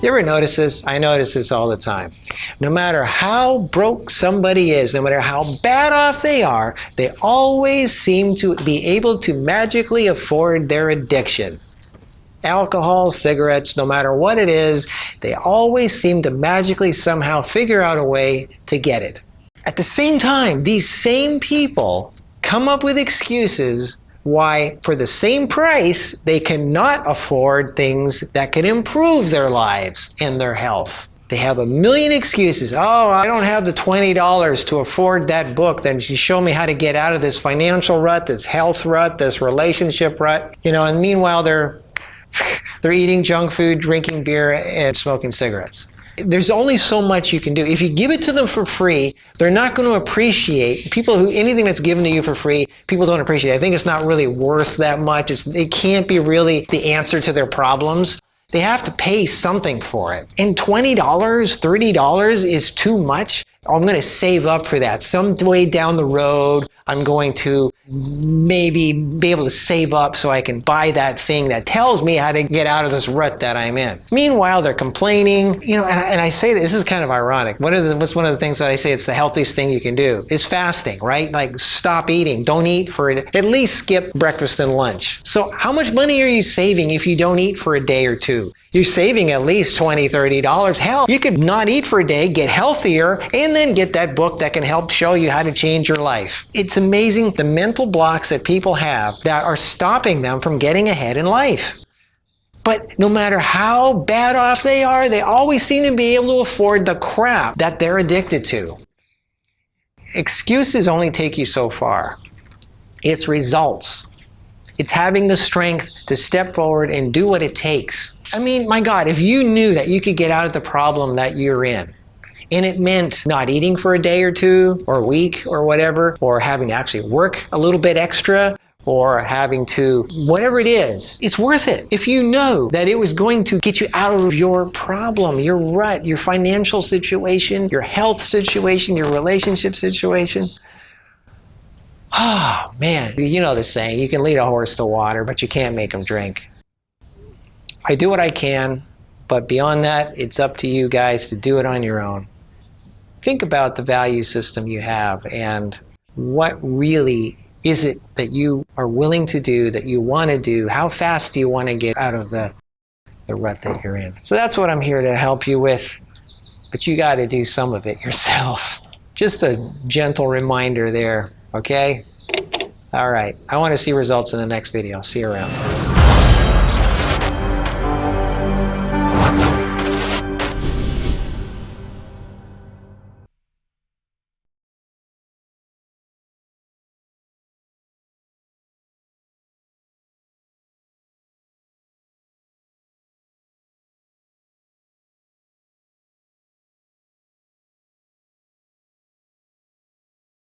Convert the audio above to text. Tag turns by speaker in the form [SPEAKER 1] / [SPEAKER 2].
[SPEAKER 1] You ever notice this? I notice this all the time. No matter how broke somebody is, no matter how bad off they are, they always seem to be able to magically afford their addiction. Alcohol, cigarettes, no matter what it is, they always seem to magically somehow figure out a way to get it. At the same time, these same people come up with excuses why, for the same price, they cannot afford things that can improve their lives and their health. They have a million excuses. Oh, I don't have the $20 to afford that book. Then you show me how to get out of this financial rut, this health rut, this relationship rut. And meanwhile, they're eating junk food, drinking beer, and smoking cigarettes. There's only so much you can do. If you give it to them for free, they're not going to appreciate anything that's given to you for free. People don't appreciate it. I think it's not really worth that much. It can't be really the answer to their problems. They have to pay something for it. And $20, $30 is too much. I'm going to save up for that. Some way down the road, I'm going to maybe be able to save up so I can buy that thing that tells me how to get out of this rut that I'm in. Meanwhile, they're complaining. And I say this is kind of ironic. What's one of the things that I say it's the healthiest thing you can do is fasting, right? Like stop eating. Don't eat for it. At least skip breakfast and lunch. So how much money are you saving if you don't eat for a day or two? You're saving at least $20, $30. Hell, you could not eat for a day, get healthier, and then get that book that can help show you how to change your life. It's amazing the mental blocks that people have that are stopping them from getting ahead in life. But no matter how bad off they are, they always seem to be able to afford the crap that they're addicted to. Excuses only take you so far. It's results. It's having the strength to step forward and do what it takes. I mean, my God, if you knew that you could get out of the problem that you're in, and it meant not eating for a day or two, or a week, or whatever, or having to actually work a little bit extra, or having to, whatever it is, it's worth it. If you know that it was going to get you out of your problem, your rut, your financial situation, your health situation, your relationship situation. Oh, man, you know the saying, you can lead a horse to water, but you can't make him drink. I do what I can, but beyond that, it's up to you guys to do it on your own. Think about the value system you have and what really is it that you are willing to do, that you want to do? How fast do you want to get out of the rut that you're in? So that's what I'm here to help you with, but you got to do some of it yourself. Just a gentle reminder there, okay? All right, I want to see results in the next video. See you around.